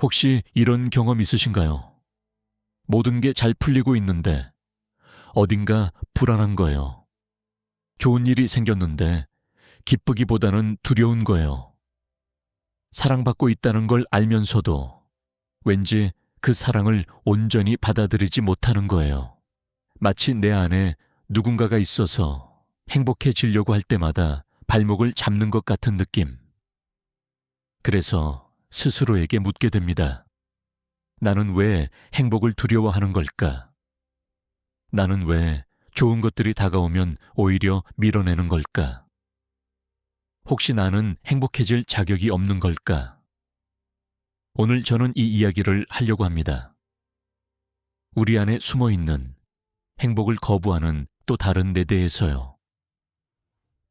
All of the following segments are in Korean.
혹시 이런 경험 있으신가요? 모든 게 잘 풀리고 있는데 어딘가 불안한 거예요. 좋은 일이 생겼는데 기쁘기보다는 두려운 거예요. 사랑받고 있다는 걸 알면서도 왠지 그 사랑을 온전히 받아들이지 못하는 거예요. 마치 내 안에 누군가가 있어서 행복해지려고 할 때마다 발목을 잡는 것 같은 느낌. 그래서 스스로에게 묻게 됩니다. 나는 왜 행복을 두려워하는 걸까? 나는 왜 좋은 것들이 다가오면 오히려 밀어내는 걸까? 혹시 나는 행복해질 자격이 없는 걸까? 오늘 저는 이 이야기를 하려고 합니다. 우리 안에 숨어 있는 행복을 거부하는 또 다른 내 대해서요.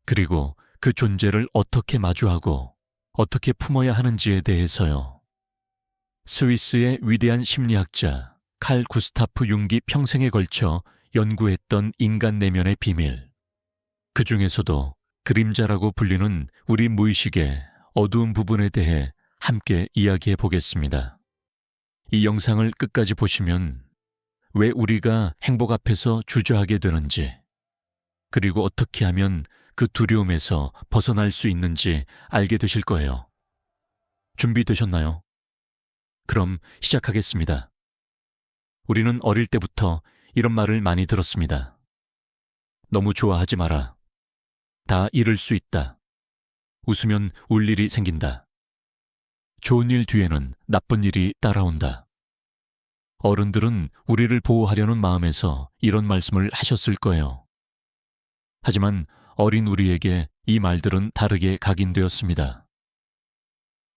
그리고 그 존재를 어떻게 마주하고 어떻게 품어야 하는지에 대해서요. 스위스의 위대한 심리학자 칼 구스타프 융기 평생에 걸쳐 연구했던 인간 내면의 비밀. 그 중에서도 그림자라고 불리는 우리 무의식의 어두운 부분에 대해 함께 이야기해 보겠습니다. 이 영상을 끝까지 보시면 왜 우리가 행복 앞에서 주저하게 되는지, 그리고 어떻게 하면 그 두려움에서 벗어날 수 있는지 알게 되실 거예요. 준비되셨나요? 그럼 시작하겠습니다. 우리는 어릴 때부터 이런 말을 많이 들었습니다. 너무 좋아하지 마라. 다 잃을 수 있다. 웃으면 울 일이 생긴다. 좋은 일 뒤에는 나쁜 일이 따라온다. 어른들은 우리를 보호하려는 마음에서 이런 말씀을 하셨을 거예요. 하지만 어린 우리에게 이 말들은 다르게 각인되었습니다.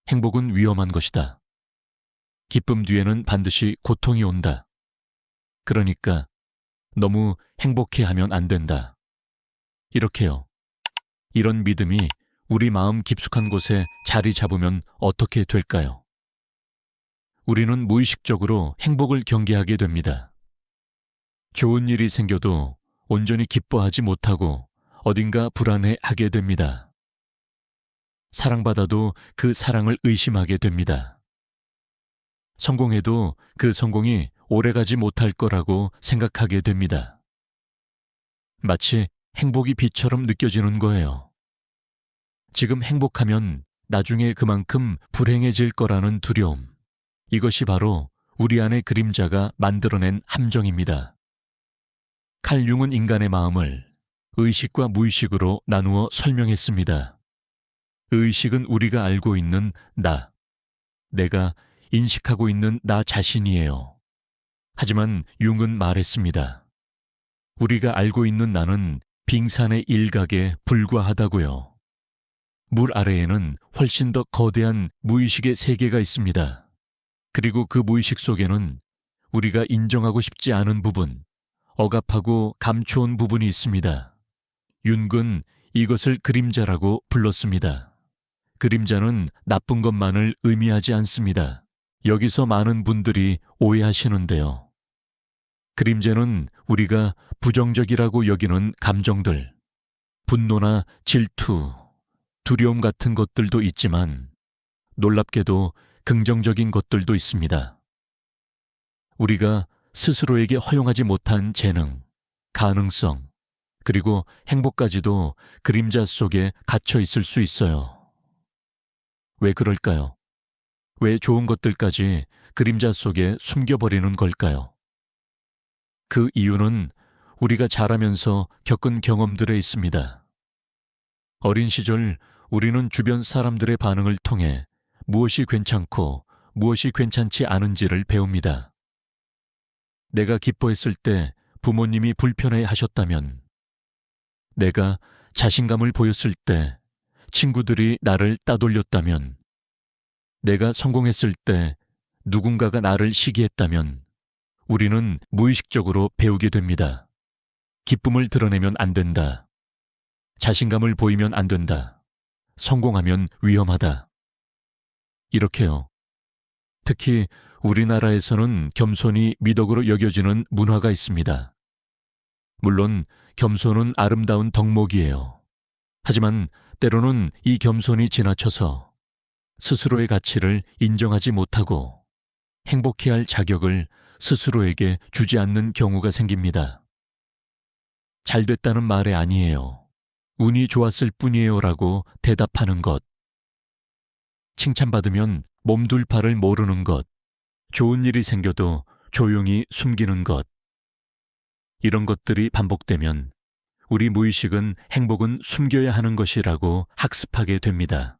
행복은 위험한 것이다. 기쁨 뒤에는 반드시 고통이 온다. 그러니까 너무 행복해하면 안 된다. 이렇게요. 이런 믿음이 우리 마음 깊숙한 곳에 자리 잡으면 어떻게 될까요? 우리는 무의식적으로 행복을 경계하게 됩니다. 좋은 일이 생겨도 온전히 기뻐하지 못하고 어딘가 불안해하게 됩니다. 사랑받아도 그 사랑을 의심하게 됩니다. 성공해도 그 성공이 오래가지 못할 거라고 생각하게 됩니다. 마치 행복이 비처럼 느껴지는 거예요. 지금 행복하면 나중에 그만큼 불행해질 거라는 두려움. 이것이 바로 우리 안의 그림자가 만들어낸 함정입니다. 칼 융은 인간의 마음을 의식과 무의식으로 나누어 설명했습니다. 의식은 우리가 알고 있는 나, 내가 인식하고 있는 나 자신이에요. 하지만 융은 말했습니다. 우리가 알고 있는 나는 빙산의 일각에 불과하다고요. 물 아래에는 훨씬 더 거대한 무의식의 세계가 있습니다. 그리고 그 무의식 속에는 우리가 인정하고 싶지 않은 부분, 억압하고 감추온 부분이 있습니다. 융은 이것을 그림자라고 불렀습니다. 그림자는 나쁜 것만을 의미하지 않습니다. 여기서 많은 분들이 오해하시는데요. 그림자는 우리가 부정적이라고 여기는 감정들, 분노나 질투, 두려움 같은 것들도 있지만 놀랍게도 긍정적인 것들도 있습니다. 우리가 스스로에게 허용하지 못한 재능, 가능성, 그리고 행복까지도 그림자 속에 갇혀 있을 수 있어요. 왜 그럴까요? 왜 좋은 것들까지 그림자 속에 숨겨버리는 걸까요? 그 이유는 우리가 자라면서 겪은 경험들에 있습니다. 어린 시절 우리는 주변 사람들의 반응을 통해 무엇이 괜찮고 무엇이 괜찮지 않은지를 배웁니다. 내가 기뻐했을 때 부모님이 불편해 하셨다면, 내가 자신감을 보였을 때 친구들이 나를 따돌렸다면, 내가 성공했을 때 누군가가 나를 시기했다면 우리는 무의식적으로 배우게 됩니다. 기쁨을 드러내면 안 된다. 자신감을 보이면 안 된다. 성공하면 위험하다. 이렇게요. 특히 우리나라에서는 겸손이 미덕으로 여겨지는 문화가 있습니다. 물론 겸손은 아름다운 덕목이에요. 하지만 때로는 이 겸손이 지나쳐서 스스로의 가치를 인정하지 못하고 행복해야 할 자격을 스스로에게 주지 않는 경우가 생깁니다. 잘 됐다는 말이 아니에요. 운이 좋았을 뿐이에요 라고 대답하는 것. 칭찬받으면 몸둘 바를 모르는 것. 좋은 일이 생겨도 조용히 숨기는 것. 이런 것들이 반복되면 우리 무의식은 행복은 숨겨야 하는 것이라고 학습하게 됩니다.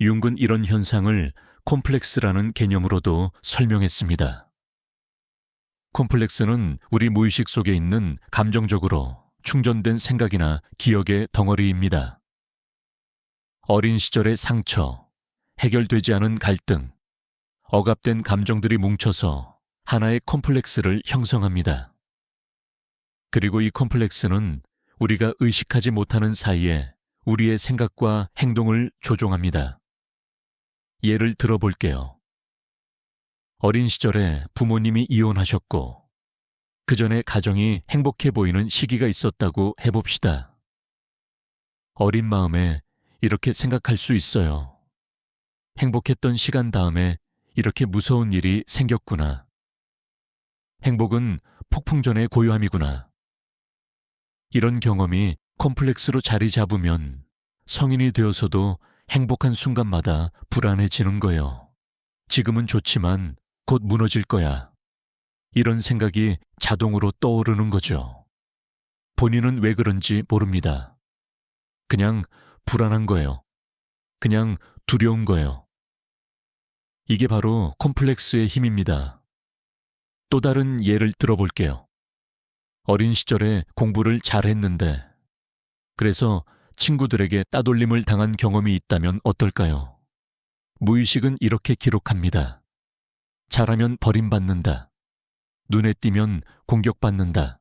융은 이런 현상을 콤플렉스라는 개념으로도 설명했습니다. 콤플렉스는 우리 무의식 속에 있는 감정적으로 충전된 생각이나 기억의 덩어리입니다. 어린 시절의 상처, 해결되지 않은 갈등, 억압된 감정들이 뭉쳐서 하나의 콤플렉스를 형성합니다. 그리고 이 콤플렉스는 우리가 의식하지 못하는 사이에 우리의 생각과 행동을 조종합니다. 예를 들어볼게요. 어린 시절에 부모님이 이혼하셨고 그 전에 가정이 행복해 보이는 시기가 있었다고 해봅시다. 어린 마음에 이렇게 생각할 수 있어요. 행복했던 시간 다음에 이렇게 무서운 일이 생겼구나. 행복은 폭풍 전의 고요함이구나. 이런 경험이 콤플렉스로 자리 잡으면 성인이 되어서도 행복한 순간마다 불안해지는 거예요. 지금은 좋지만 곧 무너질 거야. 이런 생각이 자동으로 떠오르는 거죠. 본인은 왜 그런지 모릅니다. 그냥 불안한 거예요. 그냥 두려운 거예요. 이게 바로 콤플렉스의 힘입니다. 또 다른 예를 들어볼게요. 어린 시절에 공부를 잘했는데 그래서 친구들에게 따돌림을 당한 경험이 있다면 어떨까요? 무의식은 이렇게 기록합니다. 잘하면 버림받는다. 눈에 띄면 공격받는다.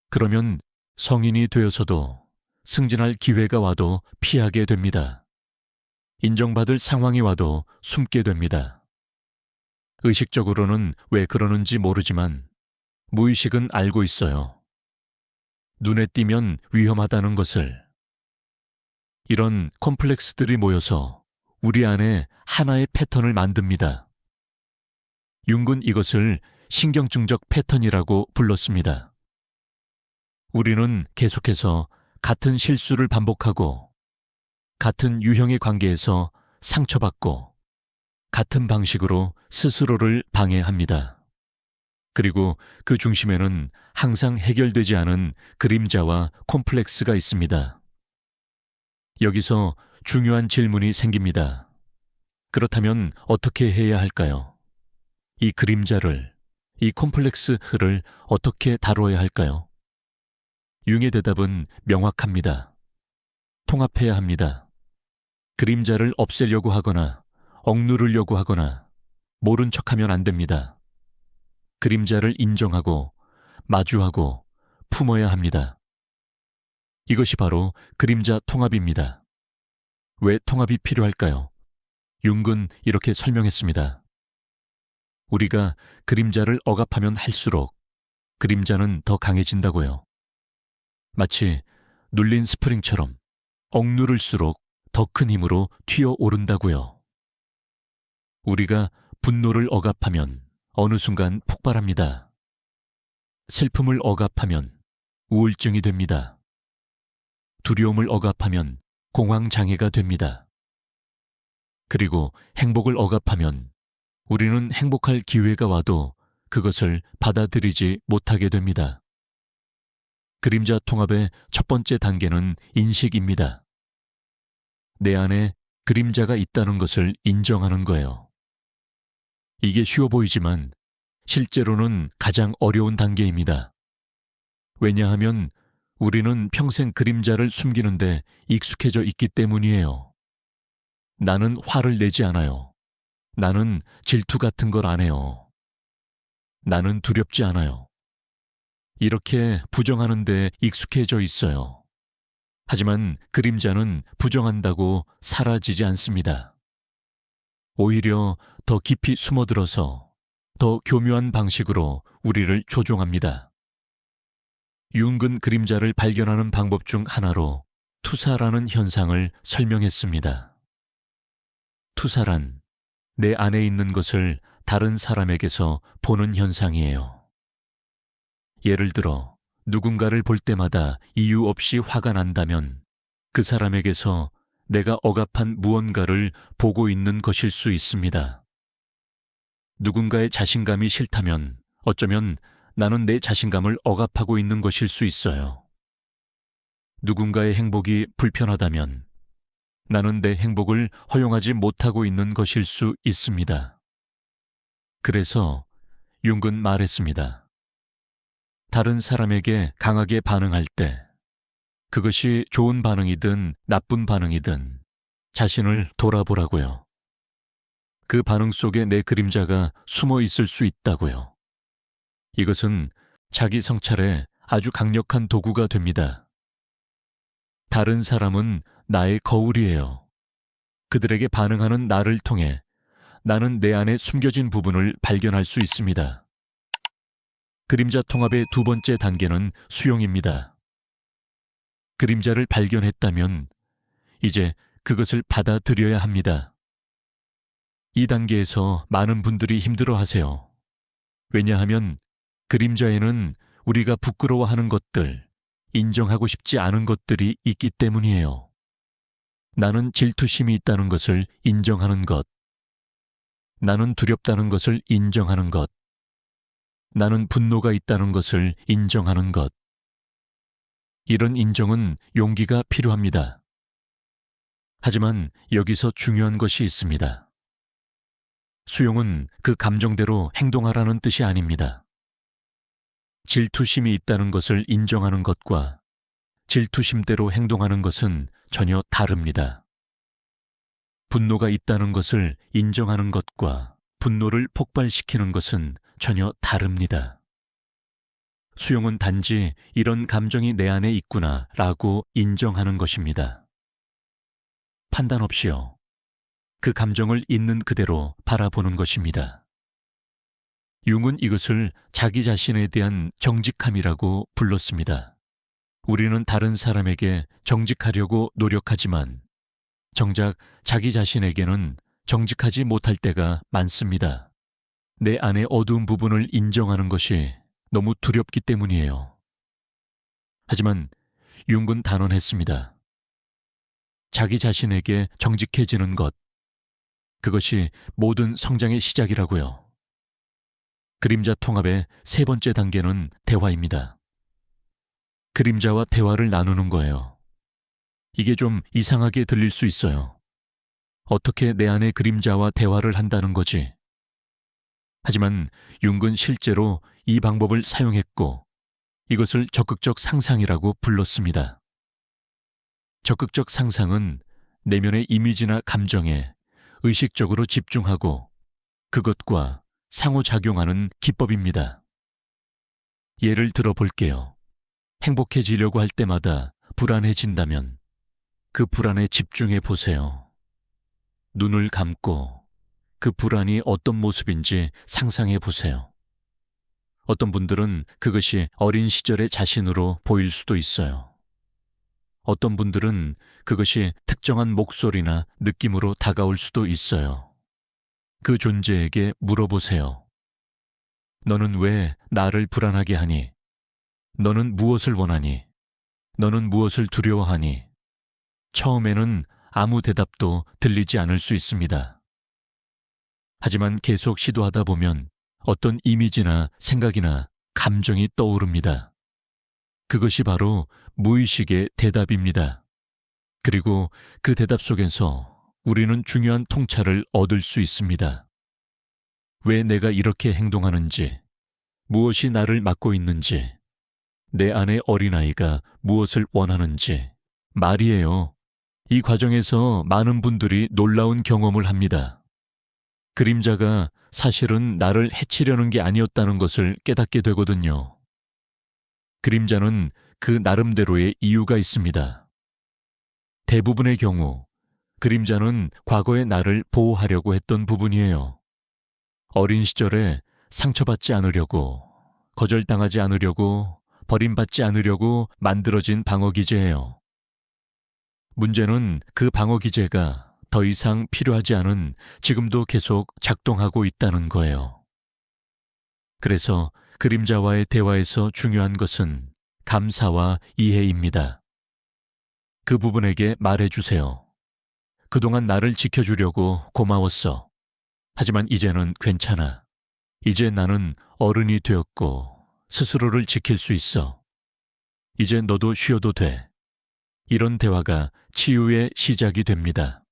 그러면 성인이 되어서도 승진할 기회가 와도 피하게 됩니다. 인정받을 상황이 와도 숨게 됩니다. 의식적으로는 왜 그러는지 모르지만 무의식은 알고 있어요. 눈에 띄면 위험하다는 것을. 이런 콤플렉스들이 모여서 우리 안에 하나의 패턴을 만듭니다. 융은 이것을 신경증적 패턴이라고 불렀습니다. 우리는 계속해서 같은 실수를 반복하고 같은 유형의 관계에서 상처받고 같은 방식으로 스스로를 방해합니다. 그리고 그 중심에는 항상 해결되지 않은 그림자와 콤플렉스가 있습니다. 여기서 중요한 질문이 생깁니다. 그렇다면 어떻게 해야 할까요? 이 그림자를, 이 콤플렉스를 어떻게 다뤄야 할까요? 융의 대답은 명확합니다. 통합해야 합니다. 그림자를 없애려고 하거나 억누르려고 하거나 모른 척하면 안 됩니다. 그림자를 인정하고 마주하고 품어야 합니다. 이것이 바로 그림자 통합입니다. 왜 통합이 필요할까요? 융은 이렇게 설명했습니다. 우리가 그림자를 억압하면 할수록 그림자는 더 강해진다고요. 마치 눌린 스프링처럼 억누를수록 더 큰 힘으로 튀어오른다고요. 우리가 분노를 억압하면 어느 순간 폭발합니다. 슬픔을 억압하면 우울증이 됩니다. 두려움을 억압하면 공황장애가 됩니다. 그리고 행복을 억압하면 우리는 행복할 기회가 와도 그것을 받아들이지 못하게 됩니다. 그림자 통합의 첫 번째 단계는 인식입니다. 내 안에 그림자가 있다는 것을 인정하는 거예요. 이게 쉬워 보이지만 실제로는 가장 어려운 단계입니다. 왜냐하면 우리는 평생 그림자를 숨기는데 익숙해져 있기 때문이에요. 나는 화를 내지 않아요. 나는 질투 같은 걸 안 해요. 나는 두렵지 않아요. 이렇게 부정하는 데 익숙해져 있어요. 하지만 그림자는 부정한다고 사라지지 않습니다. 오히려 더 깊이 숨어들어서 더 교묘한 방식으로 우리를 조종합니다. 융은 그림자를 발견하는 방법 중 하나로 투사라는 현상을 설명했습니다. 투사란 내 안에 있는 것을 다른 사람에게서 보는 현상이에요. 예를 들어 누군가를 볼 때마다 이유 없이 화가 난다면 그 사람에게서 내가 억압한 무언가를 보고 있는 것일 수 있습니다. 누군가의 자신감이 싫다면 어쩌면 나는 내 자신감을 억압하고 있는 것일 수 있어요. 누군가의 행복이 불편하다면 나는 내 행복을 허용하지 못하고 있는 것일 수 있습니다. 그래서 융은 말했습니다. 다른 사람에게 강하게 반응할 때 그것이 좋은 반응이든 나쁜 반응이든 자신을 돌아보라고요. 그 반응 속에 내 그림자가 숨어 있을 수 있다고요. 이것은 자기 성찰에 아주 강력한 도구가 됩니다. 다른 사람은 나의 거울이에요. 그들에게 반응하는 나를 통해 나는 내 안에 숨겨진 부분을 발견할 수 있습니다. 그림자 통합의 두 번째 단계는 수용입니다. 그림자를 발견했다면 이제 그것을 받아들여야 합니다. 이 단계에서 많은 분들이 힘들어하세요. 왜냐하면 그림자에는 우리가 부끄러워하는 것들, 인정하고 싶지 않은 것들이 있기 때문이에요. 나는 질투심이 있다는 것을 인정하는 것, 나는 두렵다는 것을 인정하는 것, 나는 분노가 있다는 것을 인정하는 것. 이런 인정은 용기가 필요합니다. 하지만 여기서 중요한 것이 있습니다. 수용은 그 감정대로 행동하라는 뜻이 아닙니다. 질투심이 있다는 것을 인정하는 것과 질투심대로 행동하는 것은 전혀 다릅니다. 분노가 있다는 것을 인정하는 것과 분노를 폭발시키는 것은 전혀 다릅니다. 수용은 단지 이런 감정이 내 안에 있구나 라고 인정하는 것입니다. 판단 없이요. 그 감정을 있는 그대로 바라보는 것입니다. 융은 이것을 자기 자신에 대한 정직함이라고 불렀습니다. 우리는 다른 사람에게 정직하려고 노력하지만 정작 자기 자신에게는 정직하지 못할 때가 많습니다. 내 안의 어두운 부분을 인정하는 것이 너무 두렵기 때문이에요. 하지만 융은 단언했습니다. 자기 자신에게 정직해지는 것, 그것이 모든 성장의 시작이라고요. 그림자 통합의 세 번째 단계는 대화입니다. 그림자와 대화를 나누는 거예요. 이게 좀 이상하게 들릴 수 있어요. 어떻게 내 안의 그림자와 대화를 한다는 거지? 하지만 융은 실제로 이 방법을 사용했고 이것을 적극적 상상이라고 불렀습니다. 적극적 상상은 내면의 이미지나 감정에 의식적으로 집중하고 그것과 상호작용하는 기법입니다. 예를 들어 볼게요. 행복해지려고 할 때마다 불안해진다면 그 불안에 집중해 보세요. 눈을 감고 그 불안이 어떤 모습인지 상상해 보세요. 어떤 분들은 그것이 어린 시절의 자신으로 보일 수도 있어요. 어떤 분들은 그것이 특정한 목소리나 느낌으로 다가올 수도 있어요. 그 존재에게 물어보세요. 너는 왜 나를 불안하게 하니? 너는 무엇을 원하니? 너는 무엇을 두려워하니? 처음에는 아무 대답도 들리지 않을 수 있습니다. 하지만 계속 시도하다 보면 어떤 이미지나 생각이나 감정이 떠오릅니다. 그것이 바로 무의식의 대답입니다. 그리고 그 대답 속에서 우리는 중요한 통찰을 얻을 수 있습니다. 왜 내가 이렇게 행동하는지, 무엇이 나를 막고 있는지, 내 안의 어린아이가 무엇을 원하는지, 말이에요. 이 과정에서 많은 분들이 놀라운 경험을 합니다. 그림자가 사실은 나를 해치려는 게 아니었다는 것을 깨닫게 되거든요. 그림자는 그 나름대로의 이유가 있습니다. 대부분의 경우 그림자는 과거의 나를 보호하려고 했던 부분이에요. 어린 시절에 상처받지 않으려고, 거절당하지 않으려고, 버림받지 않으려고 만들어진 방어기제예요. 문제는 그 방어기제가 더 이상 필요하지 않은 지금도 계속 작동하고 있다는 거예요. 그래서 그림자와의 대화에서 중요한 것은 감사와 이해입니다. 그 부분에게 말해주세요. 그동안 나를 지켜주려고 고마웠어. 하지만 이제는 괜찮아. 이제 나는 어른이 되었고 스스로를 지킬 수 있어. 이제 너도 쉬어도 돼. 이런 대화가 치유의 시작이 됩니다.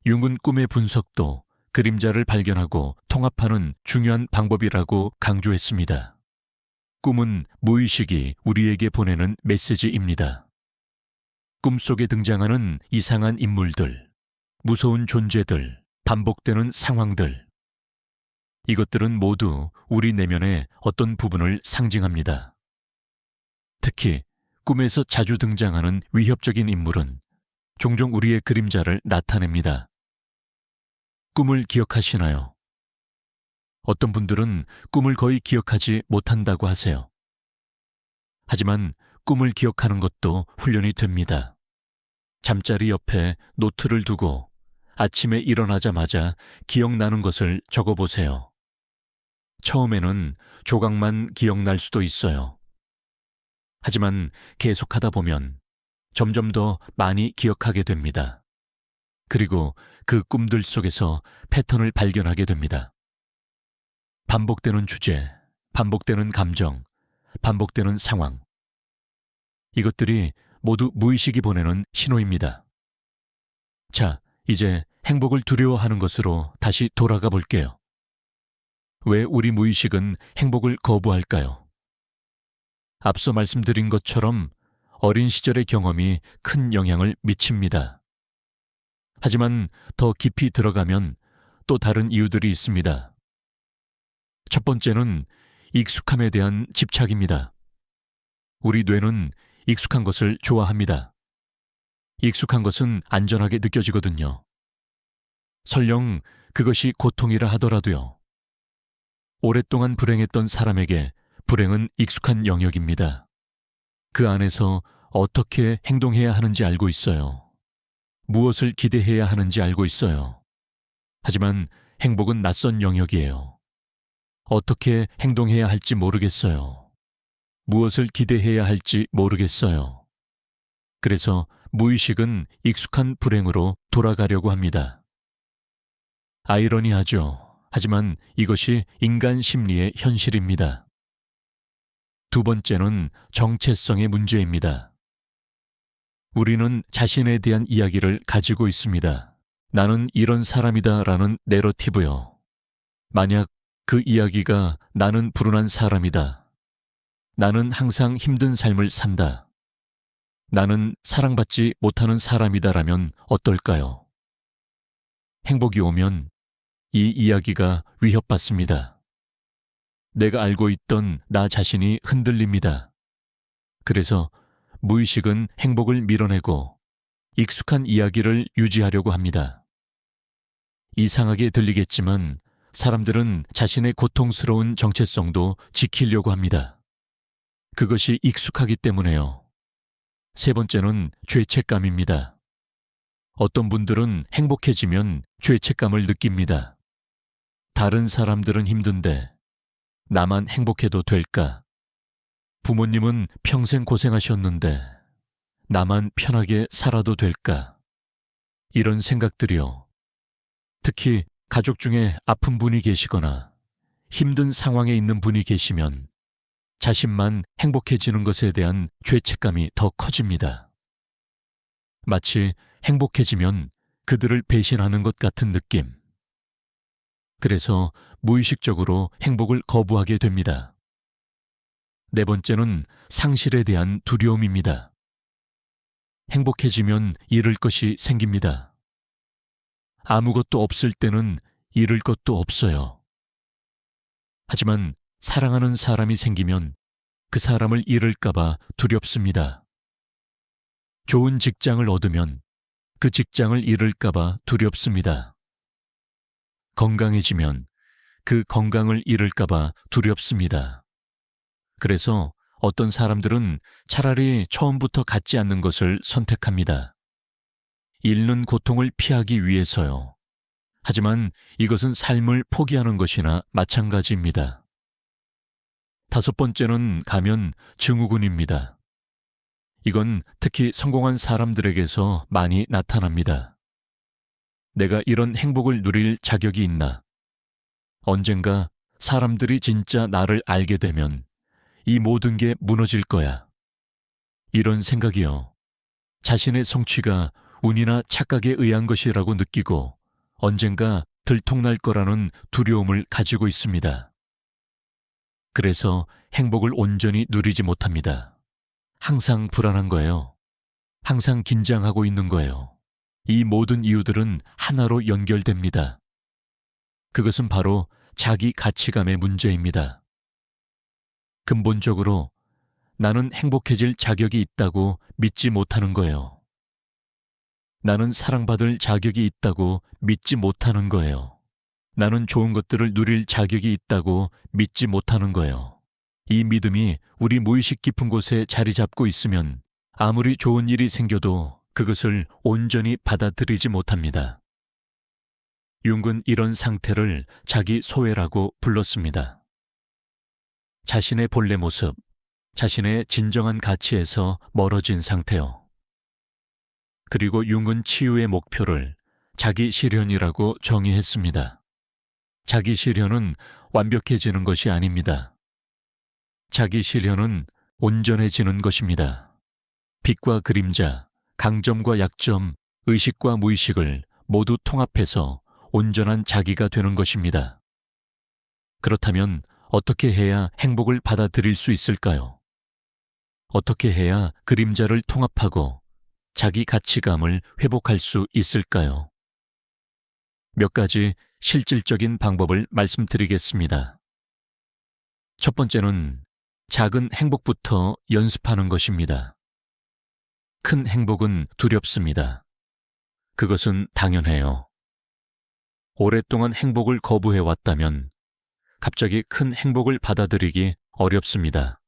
융은 꿈의 분석도 그림자를 발견하고 통합하는 중요한 방법이라고 강조했습니다. 꿈은 무의식이 우리에게 보내는 메시지입니다. 꿈속에 등장하는 이상한 인물들, 무서운 존재들, 반복되는 상황들. 이것들은 모두 우리 내면의 어떤 부분을 상징합니다. 특히 꿈에서 자주 등장하는 위협적인 인물은 종종 우리의 그림자를 나타냅니다. 꿈을 기억하시나요? 어떤 분들은 꿈을 거의 기억하지 못한다고 하세요. 하지만 꿈을 기억하는 것도 훈련이 됩니다. 잠자리 옆에 노트를 두고 아침에 일어나자마자 기억나는 것을 적어보세요. 처음에는 조각만 기억날 수도 있어요. 하지만 계속하다 보면 점점 더 많이 기억하게 됩니다. 그리고 그 꿈들 속에서 패턴을 발견하게 됩니다. 반복되는 주제, 반복되는 감정, 반복되는 상황. 이것들이 모두 무의식이 보내는 신호입니다. 자, 이제 행복을 두려워하는 것으로 다시 돌아가 볼게요. 왜 우리 무의식은 행복을 거부할까요? 앞서 말씀드린 것처럼 어린 시절의 경험이 큰 영향을 미칩니다. 하지만 더 깊이 들어가면 또 다른 이유들이 있습니다. 첫 번째는 익숙함에 대한 집착입니다. 우리 뇌는 익숙한 것을 좋아합니다. 익숙한 것은 안전하게 느껴지거든요. 설령 그것이 고통이라 하더라도요. 오랫동안 불행했던 사람에게 불행은 익숙한 영역입니다. 그 안에서 어떻게 행동해야 하는지 알고 있어요. 무엇을 기대해야 하는지 알고 있어요. 하지만 행복은 낯선 영역이에요. 어떻게 행동해야 할지 모르겠어요. 무엇을 기대해야 할지 모르겠어요. 그래서 무의식은 익숙한 불행으로 돌아가려고 합니다. 아이러니하죠. 하지만 이것이 인간 심리의 현실입니다. 두 번째는 정체성의 문제입니다. 우리는 자신에 대한 이야기를 가지고 있습니다. 나는 이런 사람이다라는 내러티브요. 만약 그 이야기가 나는 불운한 사람이다. 나는 항상 힘든 삶을 산다. 나는 사랑받지 못하는 사람이다라면 어떨까요? 행복이 오면 이 이야기가 위협받습니다. 내가 알고 있던 나 자신이 흔들립니다. 그래서 무의식은 행복을 밀어내고 익숙한 이야기를 유지하려고 합니다. 이상하게 들리겠지만 사람들은 자신의 고통스러운 정체성도 지키려고 합니다. 그것이 익숙하기 때문에요. 세 번째는 죄책감입니다. 어떤 분들은 행복해지면 죄책감을 느낍니다. 다른 사람들은 힘든데 나만 행복해도 될까? 부모님은 평생 고생하셨는데 나만 편하게 살아도 될까? 이런 생각들이요. 특히 가족 중에 아픈 분이 계시거나 힘든 상황에 있는 분이 계시면 자신만 행복해지는 것에 대한 죄책감이 더 커집니다. 마치 행복해지면 그들을 배신하는 것 같은 느낌. 그래서 무의식적으로 행복을 거부하게 됩니다. 네 번째는 상실에 대한 두려움입니다. 행복해지면 잃을 것이 생깁니다. 아무것도 없을 때는 잃을 것도 없어요. 하지만 사랑하는 사람이 생기면 그 사람을 잃을까봐 두렵습니다. 좋은 직장을 얻으면 그 직장을 잃을까봐 두렵습니다. 건강해지면 그 건강을 잃을까봐 두렵습니다. 그래서 어떤 사람들은 차라리 처음부터 갖지 않는 것을 선택합니다. 잃는 고통을 피하기 위해서요. 하지만 이것은 삶을 포기하는 것이나 마찬가지입니다. 다섯 번째는 가면 증후군입니다. 이건 특히 성공한 사람들에게서 많이 나타납니다. 내가 이런 행복을 누릴 자격이 있나? 언젠가 사람들이 진짜 나를 알게 되면 이 모든 게 무너질 거야. 이런 생각이요. 자신의 성취가 운이나 착각에 의한 것이라고 느끼고 언젠가 들통날 거라는 두려움을 가지고 있습니다. 그래서 행복을 온전히 누리지 못합니다. 항상 불안한 거예요. 항상 긴장하고 있는 거예요. 이 모든 이유들은 하나로 연결됩니다. 그것은 바로 자기 가치감의 문제입니다. 근본적으로 나는 행복해질 자격이 있다고 믿지 못하는 거예요. 나는 사랑받을 자격이 있다고 믿지 못하는 거예요. 나는 좋은 것들을 누릴 자격이 있다고 믿지 못하는 거예요. 이 믿음이 우리 무의식 깊은 곳에 자리 잡고 있으면 아무리 좋은 일이 생겨도 그것을 온전히 받아들이지 못합니다. 융은 이런 상태를 자기 소외라고 불렀습니다. 자신의 본래 모습, 자신의 진정한 가치에서 멀어진 상태요. 그리고 융은 치유의 목표를 자기 실현이라고 정의했습니다. 자기 실현은 완벽해지는 것이 아닙니다. 자기 실현은 온전해지는 것입니다. 빛과 그림자, 강점과 약점, 의식과 무의식을 모두 통합해서 온전한 자기가 되는 것입니다. 그렇다면 어떻게 해야 행복을 받아들일 수 있을까요? 어떻게 해야 그림자를 통합하고 자기 가치감을 회복할 수 있을까요? 몇 가지 실질적인 방법을 말씀드리겠습니다. 첫 번째는 작은 행복부터 연습하는 것입니다. 큰 행복은 두렵습니다. 그것은 당연해요. 오랫동안 행복을 거부해왔다면 갑자기 큰 행복을 받아들이기 어렵습니다.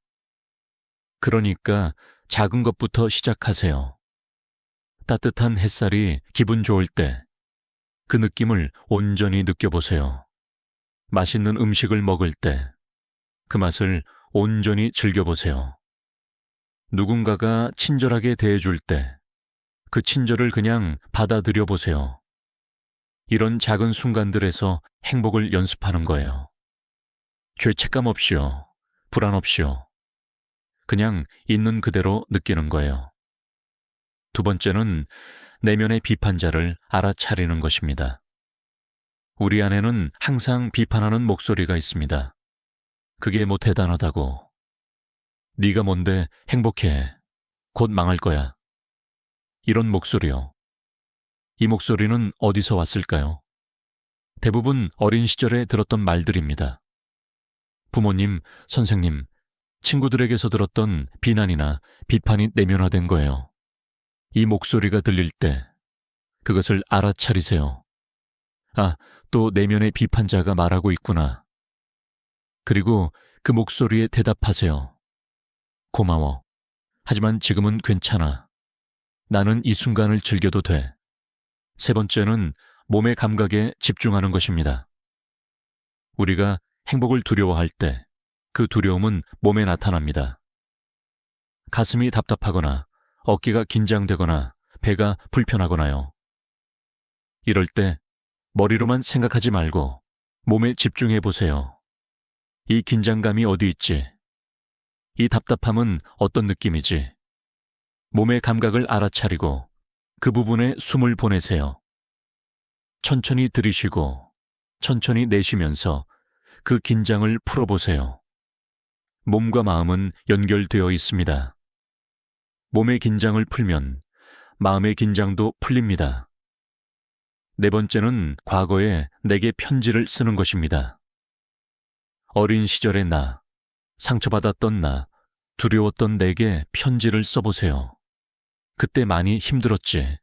그러니까 작은 것부터 시작하세요. 따뜻한 햇살이 기분 좋을 때 그 느낌을 온전히 느껴보세요. 맛있는 음식을 먹을 때 그 맛을 온전히 즐겨보세요. 누군가가 친절하게 대해줄 때 그 친절을 그냥 받아들여 보세요. 이런 작은 순간들에서 행복을 연습하는 거예요. 죄책감 없이요. 불안 없이요. 그냥 있는 그대로 느끼는 거예요. 두 번째는 내면의 비판자를 알아차리는 것입니다. 우리 안에는 항상 비판하는 목소리가 있습니다. 그게 뭐 대단하다고. 네가 뭔데 행복해. 곧 망할 거야. 이런 목소리요. 이 목소리는 어디서 왔을까요? 대부분 어린 시절에 들었던 말들입니다. 부모님, 선생님, 친구들에게서 들었던 비난이나 비판이 내면화된 거예요. 이 목소리가 들릴 때 그것을 알아차리세요. 아, 또 내면의 비판자가 말하고 있구나. 그리고 그 목소리에 대답하세요. 고마워. 하지만 지금은 괜찮아. 나는 이 순간을 즐겨도 돼. 세 번째는 몸의 감각에 집중하는 것입니다. 우리가 행복을 두려워할 때 그 두려움은 몸에 나타납니다. 가슴이 답답하거나 어깨가 긴장되거나 배가 불편하거나요. 이럴 때 머리로만 생각하지 말고 몸에 집중해 보세요. 이 긴장감이 어디 있지? 이 답답함은 어떤 느낌이지? 몸의 감각을 알아차리고 그 부분에 숨을 보내세요. 천천히 들이쉬고 천천히 내쉬면서 그 긴장을 풀어보세요. 몸과 마음은 연결되어 있습니다. 몸의 긴장을 풀면 마음의 긴장도 풀립니다. 네 번째는 과거에 내게 편지를 쓰는 것입니다. 어린 시절의 나, 상처받았던 나, 두려웠던 내게 편지를 써보세요. 그때 많이 힘들었지.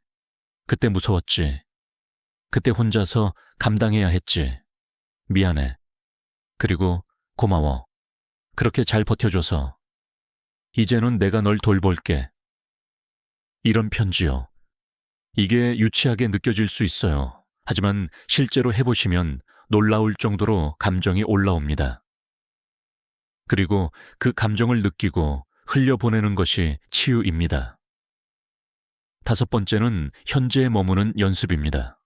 그때 무서웠지. 그때 혼자서 감당해야 했지. 미안해. 그리고 고마워. 그렇게 잘 버텨줘서. 이제는 내가 널 돌볼게. 이런 편지요. 이게 유치하게 느껴질 수 있어요. 하지만 실제로 해보시면 놀라울 정도로 감정이 올라옵니다. 그리고 그 감정을 느끼고 흘려보내는 것이 치유입니다. 5번째는 현재에 머무는 연습입니다.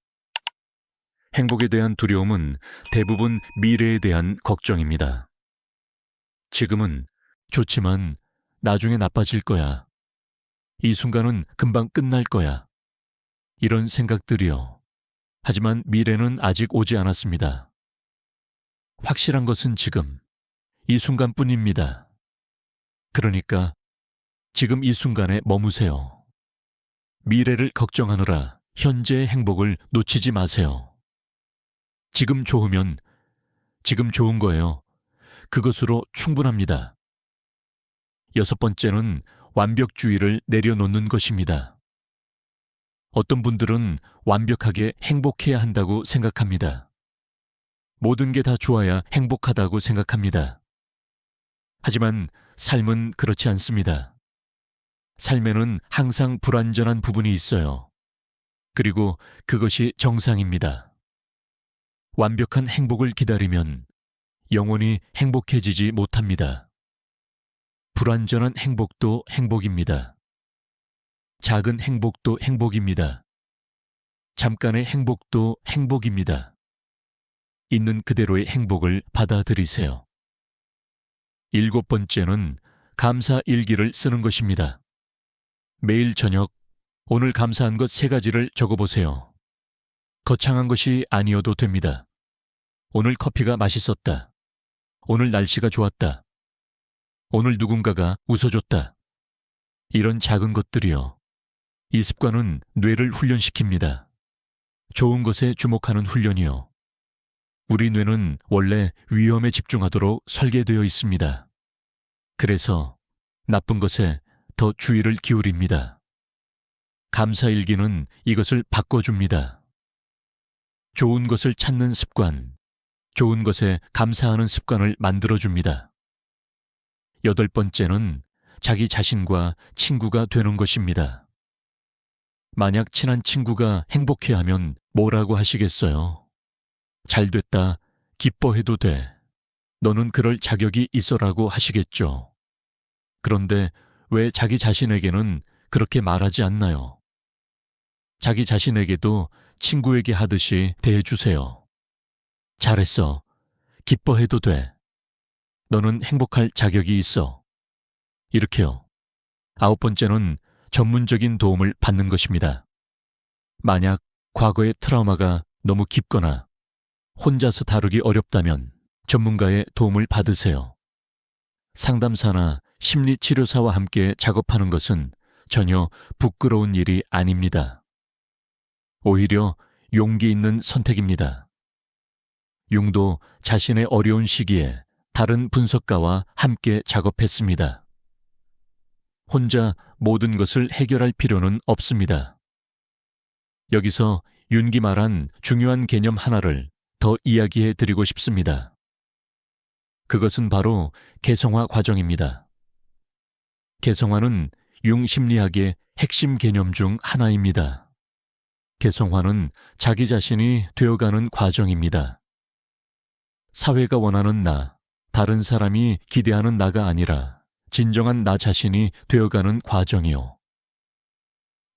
행복에 대한 두려움은 대부분 미래에 대한 걱정입니다. 지금은 좋지만 나중에 나빠질 거야. 이 순간은 금방 끝날 거야. 이런 생각들이요. 하지만 미래는 아직 오지 않았습니다. 확실한 것은 지금, 이 순간뿐입니다. 그러니까 지금 이 순간에 머무세요. 미래를 걱정하느라 현재의 행복을 놓치지 마세요. 지금 좋으면 지금 좋은 거예요. 그것으로 충분합니다. 6번째는 완벽주의를 내려놓는 것입니다. 어떤 분들은 완벽하게 행복해야 한다고 생각합니다. 모든 게 다 좋아야 행복하다고 생각합니다. 하지만 삶은 그렇지 않습니다. 삶에는 항상 불완전한 부분이 있어요. 그리고 그것이 정상입니다. 완벽한 행복을 기다리면 영원히 행복해지지 못합니다. 불완전한 행복도 행복입니다. 작은 행복도 행복입니다. 잠깐의 행복도 행복입니다. 있는 그대로의 행복을 받아들이세요. 7번째는 감사 일기를 쓰는 것입니다. 매일 저녁 오늘 감사한 것 3가지를 적어보세요. 거창한 것이 아니어도 됩니다. 오늘 커피가 맛있었다. 오늘 날씨가 좋았다. 오늘 누군가가 웃어줬다. 이런 작은 것들이요. 이 습관은 뇌를 훈련시킵니다. 좋은 것에 주목하는 훈련이요. 우리 뇌는 원래 위험에 집중하도록 설계되어 있습니다. 그래서 나쁜 것에 더 주의를 기울입니다. 감사일기는 이것을 바꿔줍니다. 좋은 것을 찾는 습관, 좋은 것에 감사하는 습관을 만들어줍니다. 8번째는 자기 자신과 친구가 되는 것입니다. 만약 친한 친구가 행복해하면 뭐라고 하시겠어요? 잘됐다, 기뻐해도 돼. 너는 그럴 자격이 있어라고 하시겠죠. 그런데 왜 자기 자신에게는 그렇게 말하지 않나요? 자기 자신에게도 친구에게 하듯이 대해주세요. 잘했어. 기뻐해도 돼. 너는 행복할 자격이 있어. 이렇게요. 9번째는 전문적인 도움을 받는 것입니다. 만약 과거의 트라우마가 너무 깊거나 혼자서 다루기 어렵다면 전문가의 도움을 받으세요. 상담사나 심리치료사와 함께 작업하는 것은 전혀 부끄러운 일이 아닙니다. 오히려 용기 있는 선택입니다. 융도 자신의 어려운 시기에 다른 분석가와 함께 작업했습니다. 혼자 모든 것을 해결할 필요는 없습니다. 여기서 윤기 말한 중요한 개념 하나를 더 이야기해 드리고 싶습니다. 그것은 바로 개성화 과정입니다. 개성화는 융 심리학의 핵심 개념 중 하나입니다. 개성화는 자기 자신이 되어가는 과정입니다. 사회가 원하는 나, 다른 사람이 기대하는 나가 아니라 진정한 나 자신이 되어가는 과정이요.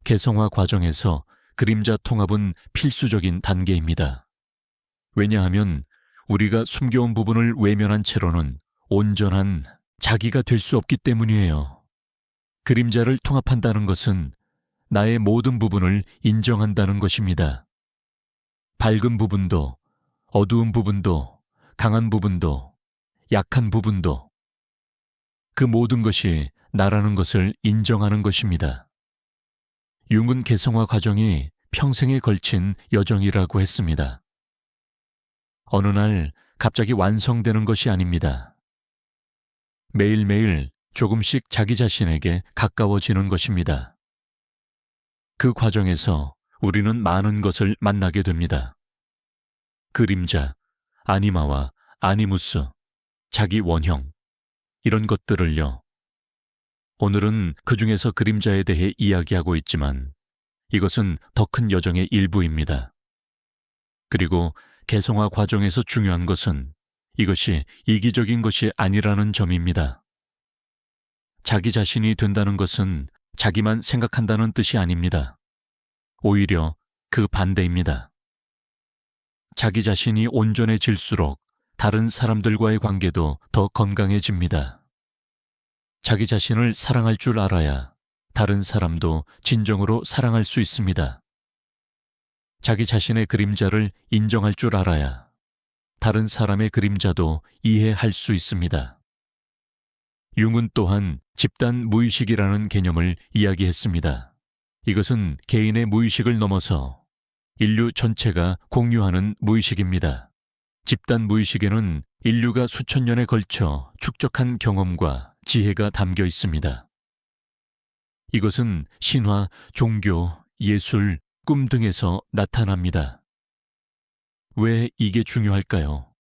개성화 과정에서 그림자 통합은 필수적인 단계입니다. 왜냐하면 우리가 숨겨온 부분을 외면한 채로는 온전한 자기가 될 수 없기 때문이에요. 그림자를 통합한다는 것은 나의 모든 부분을 인정한다는 것입니다. 밝은 부분도, 어두운 부분도, 강한 부분도, 약한 부분도, 그 모든 것이 나라는 것을 인정하는 것입니다. 융은 개성화 과정이 평생에 걸친 여정이라고 했습니다. 어느 날 갑자기 완성되는 것이 아닙니다. 매일매일 조금씩 자기 자신에게 가까워지는 것입니다. 그 과정에서 우리는 많은 것을 만나게 됩니다. 그림자, 아니마와 아니무스, 자기 원형, 이런 것들을요. 오늘은 그 중에서 그림자에 대해 이야기하고 있지만 이것은 더 큰 여정의 일부입니다. 그리고 개성화 과정에서 중요한 것은 이것이 이기적인 것이 아니라는 점입니다. 자기 자신이 된다는 것은 자기만 생각한다는 뜻이 아닙니다. 오히려 그 반대입니다. 자기 자신이 온전해질수록 다른 사람들과의 관계도 더 건강해집니다. 자기 자신을 사랑할 줄 알아야 다른 사람도 진정으로 사랑할 수 있습니다. 자기 자신의 그림자를 인정할 줄 알아야 다른 사람의 그림자도 이해할 수 있습니다. 융은 또한 집단 무의식이라는 개념을 이야기했습니다. 이것은 개인의 무의식을 넘어서 인류 전체가 공유하는 무의식입니다. 집단 무의식에는 인류가 수천 년에 걸쳐 축적한 경험과 지혜가 담겨 있습니다. 이것은 신화, 종교, 예술, 꿈 등에서 나타납니다. 왜 이게 중요할까요?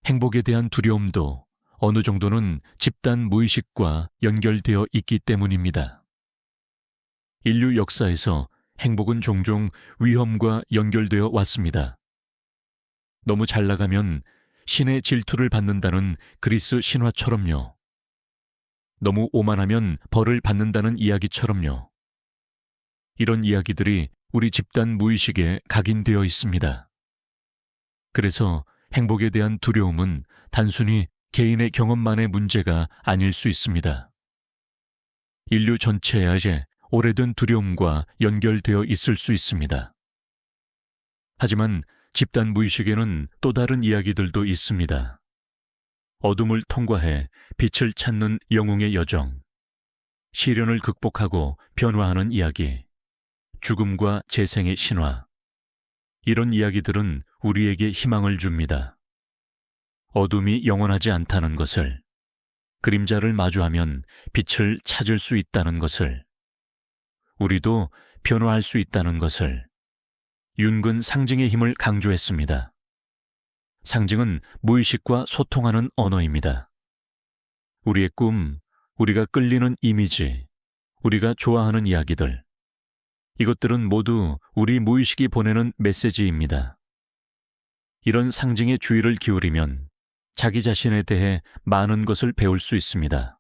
행복에 대한 두려움도 어느 정도는 집단 무의식과 연결되어 있기 때문입니다. 인류 역사에서 행복은 종종 위험과 연결되어 왔습니다. 너무 잘 나가면 신의 질투를 받는다는 그리스 신화처럼요. 너무 오만하면 벌을 받는다는 이야기처럼요. 이런 이야기들이 우리 집단 무의식에 각인되어 있습니다. 그래서 행복에 대한 두려움은 단순히 개인의 경험만의 문제가 아닐 수 있습니다. 인류 전체에 오래된 두려움과 연결되어 있을 수 있습니다. 하지만 집단 무의식에는 또 다른 이야기들도 있습니다. 어둠을 통과해 빛을 찾는 영웅의 여정, 시련을 극복하고 변화하는 이야기, 죽음과 재생의 신화. 이런 이야기들은 우리에게 희망을 줍니다. 어둠이 영원하지 않다는 것을, 그림자를 마주하면 빛을 찾을 수 있다는 것을, 우리도 변화할 수 있다는 것을, 윤근 상징의 힘을 강조했습니다. 상징은 무의식과 소통하는 언어입니다. 우리의 꿈, 우리가 끌리는 이미지, 우리가 좋아하는 이야기들, 이것들은 모두 우리 무의식이 보내는 메시지입니다. 이런 상징에 주의를 기울이면 자기 자신에 대해 많은 것을 배울 수 있습니다.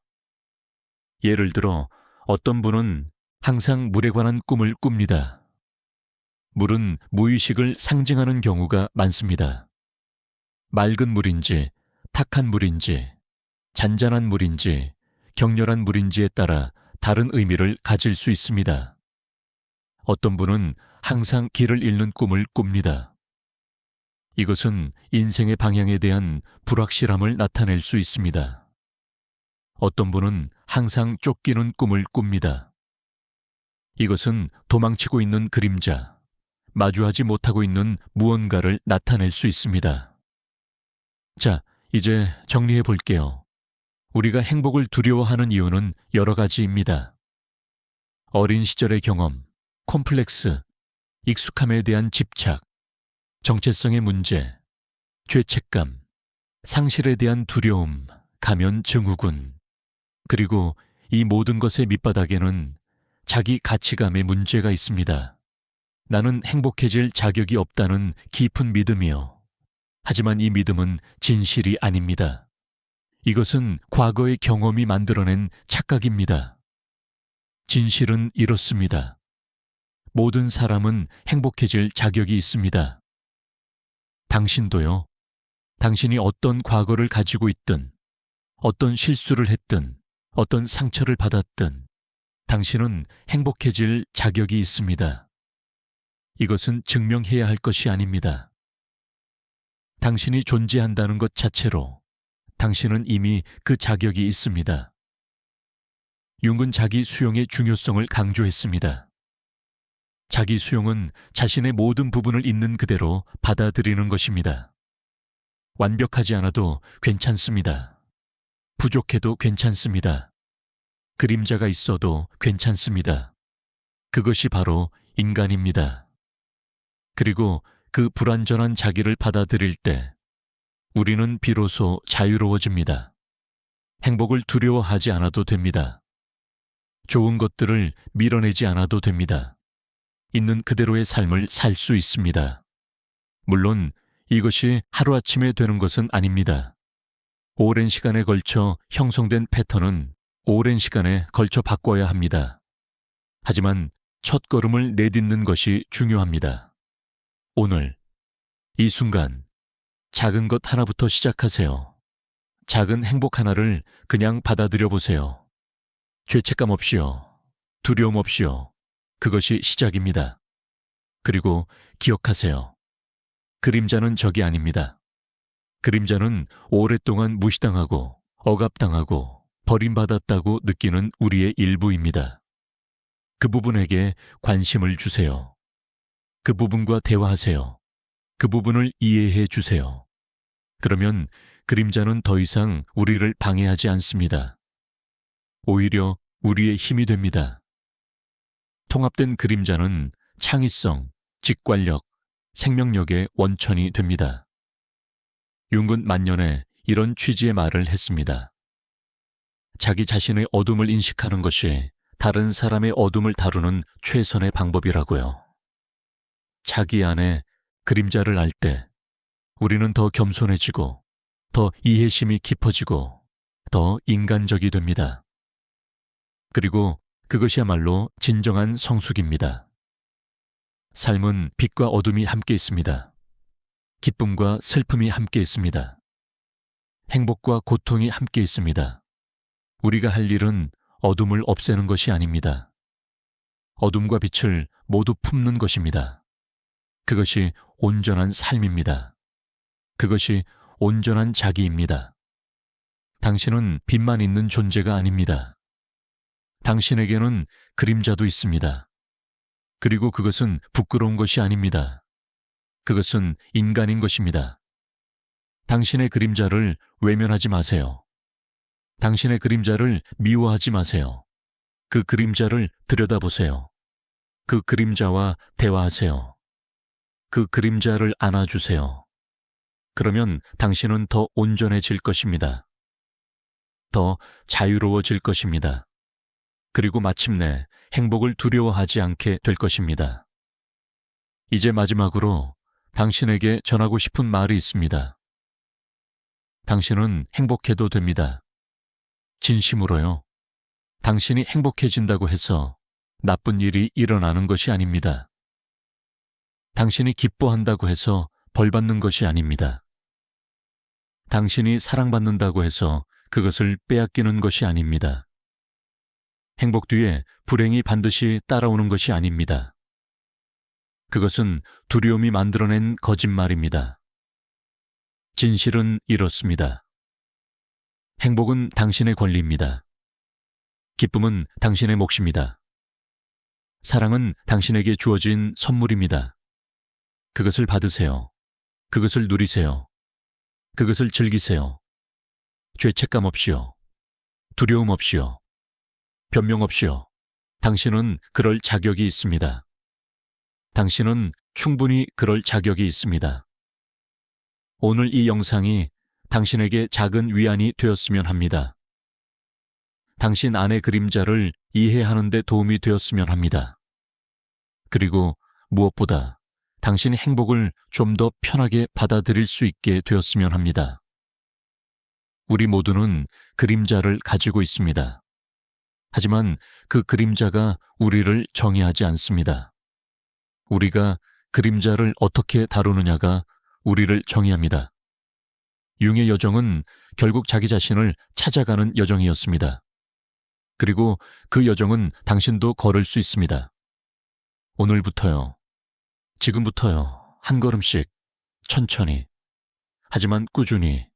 예를 들어 어떤 분은 항상 물에 관한 꿈을 꿉니다. 물은 무의식을 상징하는 경우가 많습니다. 맑은 물인지, 탁한 물인지, 잔잔한 물인지, 격렬한 물인지에 따라 다른 의미를 가질 수 있습니다. 어떤 분은 항상 길을 잃는 꿈을 꿉니다. 이것은 인생의 방향에 대한 불확실함을 나타낼 수 있습니다. 어떤 분은 항상 쫓기는 꿈을 꿉니다. 이것은 도망치고 있는 그림자, 마주하지 못하고 있는 무언가를 나타낼 수 있습니다. 자, 이제 정리해 볼게요. 우리가 행복을 두려워하는 이유는 여러 가지입니다. 어린 시절의 경험, 콤플렉스, 익숙함에 대한 집착, 정체성의 문제, 죄책감, 상실에 대한 두려움, 가면 증후군, 그리고 이 모든 것의 밑바닥에는 자기 가치감의 문제가 있습니다. 나는 행복해질 자격이 없다는 깊은 믿음이요. 하지만 이 믿음은 진실이 아닙니다. 이것은 과거의 경험이 만들어낸 착각입니다. 진실은 이렇습니다. 모든 사람은 행복해질 자격이 있습니다. 당신도요. 당신이 어떤 과거를 가지고 있든, 어떤 실수를 했든, 어떤 상처를 받았든, 당신은 행복해질 자격이 있습니다. 이것은 증명해야 할 것이 아닙니다. 당신이 존재한다는 것 자체로 당신은 이미 그 자격이 있습니다. 융은 자기 수용의 중요성을 강조했습니다. 자기 수용은 자신의 모든 부분을 있는 그대로 받아들이는 것입니다. 완벽하지 않아도 괜찮습니다. 부족해도 괜찮습니다. 그림자가 있어도 괜찮습니다. 그것이 바로 인간입니다. 그리고 그 불완전한 자기를 받아들일 때 우리는 비로소 자유로워집니다. 행복을 두려워하지 않아도 됩니다. 좋은 것들을 밀어내지 않아도 됩니다. 있는 그대로의 삶을 살 수 있습니다. 물론 이것이 하루아침에 되는 것은 아닙니다. 오랜 시간에 걸쳐 형성된 패턴은 오랜 시간에 걸쳐 바꿔야 합니다. 하지만 첫걸음을 내딛는 것이 중요합니다. 오늘, 이 순간, 작은 것 하나부터 시작하세요. 작은 행복 하나를 그냥 받아들여 보세요. 죄책감 없이요. 두려움 없이요. 그것이 시작입니다. 그리고 기억하세요. 그림자는 적이 아닙니다. 그림자는 오랫동안 무시당하고 억압당하고 버림받았다고 느끼는 우리의 일부입니다. 그 부분에게 관심을 주세요. 그 부분과 대화하세요. 그 부분을 이해해 주세요. 그러면 그림자는 더 이상 우리를 방해하지 않습니다. 오히려 우리의 힘이 됩니다. 통합된 그림자는 창의성, 직관력, 생명력의 원천이 됩니다. 융은 만년에 이런 취지의 말을 했습니다. 자기 자신의 어둠을 인식하는 것이 다른 사람의 어둠을 다루는 최선의 방법이라고요. 자기 안에 그림자를 알 때 우리는 더 겸손해지고 더 이해심이 깊어지고 더 인간적이 됩니다. 그리고 그것이야말로 진정한 성숙입니다. 삶은 빛과 어둠이 함께 있습니다. 기쁨과 슬픔이 함께 있습니다. 행복과 고통이 함께 있습니다. 우리가 할 일은 어둠을 없애는 것이 아닙니다. 어둠과 빛을 모두 품는 것입니다. 그것이 온전한 삶입니다. 그것이 온전한 자기입니다. 당신은 빛만 있는 존재가 아닙니다. 당신에게는 그림자도 있습니다. 그리고 그것은 부끄러운 것이 아닙니다. 그것은 인간인 것입니다. 당신의 그림자를 외면하지 마세요. 당신의 그림자를 미워하지 마세요. 그 그림자를 들여다보세요. 그 그림자와 대화하세요. 그 그림자를 안아주세요. 그러면 당신은 더 온전해질 것입니다. 더 자유로워질 것입니다. 그리고 마침내 행복을 두려워하지 않게 될 것입니다. 이제 마지막으로 당신에게 전하고 싶은 말이 있습니다. 당신은 행복해도 됩니다. 진심으로요. 당신이 행복해진다고 해서 나쁜 일이 일어나는 것이 아닙니다. 당신이 기뻐한다고 해서 벌 받는 것이 아닙니다. 당신이 사랑받는다고 해서 그것을 빼앗기는 것이 아닙니다. 행복 뒤에 불행이 반드시 따라오는 것이 아닙니다. 그것은 두려움이 만들어낸 거짓말입니다. 진실은 이렇습니다. 행복은 당신의 권리입니다. 기쁨은 당신의 몫입니다. 사랑은 당신에게 주어진 선물입니다. 그것을 받으세요. 그것을 누리세요. 그것을 즐기세요. 죄책감 없이요. 두려움 없이요. 변명 없이요. 당신은 그럴 자격이 있습니다. 당신은 충분히 그럴 자격이 있습니다. 오늘 이 영상이 당신에게 작은 위안이 되었으면 합니다. 당신 안의 그림자를 이해하는 데 도움이 되었으면 합니다. 그리고 무엇보다 당신의 행복을 좀 더 편하게 받아들일 수 있게 되었으면 합니다. 우리 모두는 그림자를 가지고 있습니다. 하지만 그 그림자가 우리를 정의하지 않습니다. 우리가 그림자를 어떻게 다루느냐가 우리를 정의합니다. 융의 여정은 결국 자기 자신을 찾아가는 여정이었습니다. 그리고 그 여정은 당신도 걸을 수 있습니다. 오늘부터요. 지금부터요. 한 걸음씩 천천히 하지만 꾸준히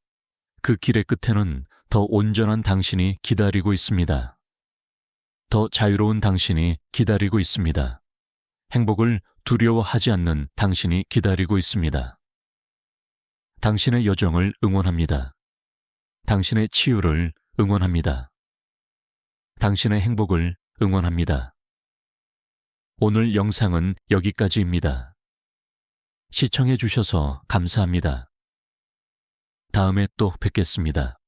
그 길의 끝에는 더 온전한 당신이 기다리고 있습니다. 더 자유로운 당신이 기다리고 있습니다. 행복을 두려워하지 않는 당신이 기다리고 있습니다. 당신의 여정을 응원합니다. 당신의 치유를 응원합니다. 당신의 행복을 응원합니다. 오늘 영상은 여기까지입니다. 시청해 주셔서 감사합니다. 다음에 또 뵙겠습니다.